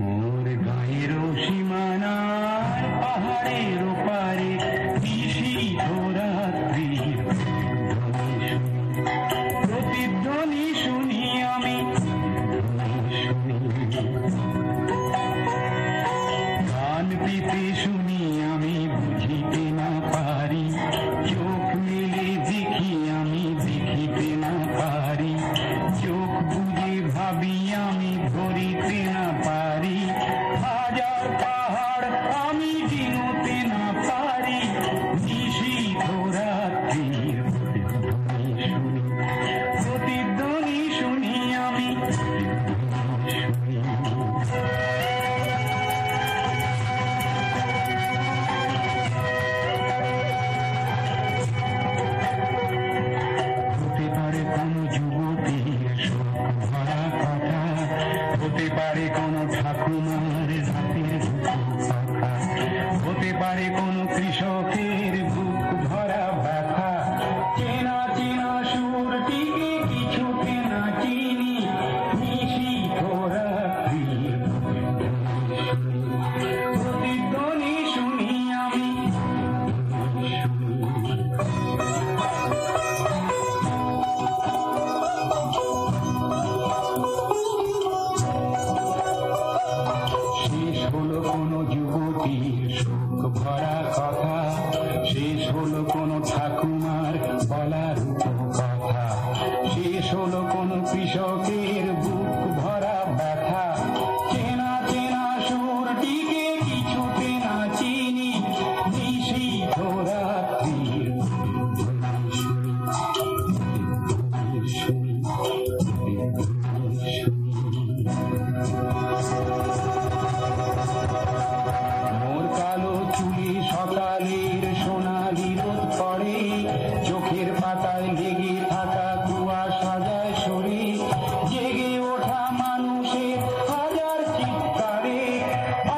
মোর গায়ের সীমানায় পাহাড়ের ওপারে নিশীথ রাত্রির প্রতিধ্বনি শুনি আমি, গান পেতে শুনি আমি, বুঝিতে না পারি, চোখ মেলে দেখি আমি, দেখিতে না পারি, চোখ বুঝে ভাবি আমি, ধরিতে না পারি, হাজার পাহাড় আমি চিনতে না পারি, নিশীথ রাত্রির প্রতিধ্বনি শুনি আমি। হতে পারে কোনো যুবতীর শোক ভরা কথা, হতে পারে কোনো ঠাকুমার রাতের কথা, হতে পারে কোনো কৃষকের বুক ভরা ব্যথা, চেনা চেনা সুরটিকে কিছুতে না চিনি, নিশীথ রাত্রির প্রতিধ্বনি শুনি আমি। শেষ হলো কোনো যুবতীর শোক ভরা কথা, শেষ হলো কোনো ঠাকুমার বলা কথা, শেষ হলো কোনো কৃষকের বুক ভরা ব্যথা, চেনা চেনা সুরটিকে কিছুতে না চিনি, নিশীথ রাত্রির মোর কালো চুলে সকালের সোনালি রোদ পড়ে, চোখের পাতায় লেগে থাকা কুয়াশা যায় সরে, জেগে ওঠা মানুষের হাজার চিৎকারে,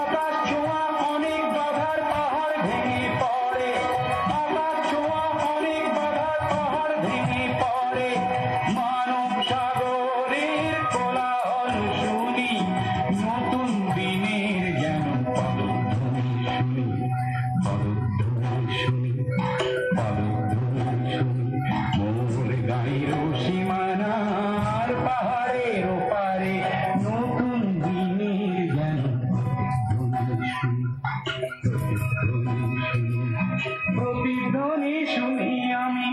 আকাশ ছোঁয়া অনেক বাধার পাহাড় ভেঙে পড়ে, আকাশ ছোঁয়া অনেক বাধার পাহাড় ভেঙে পড়ে, মানব সাগরের কোলাহল শুনি, নতুন দিনের যেন পদধ্বনি শুনি, পদধ্বনি শুনি, পদধ্বনি শুনি। মোর গায়ের সীমানার পাহাড়ের ওপারে নতুন দিনের যেন প্রতিধ্বনি শুনি, প্রতিধ্বনি শুনি, প্রতিধ্বনি শুনি আমি।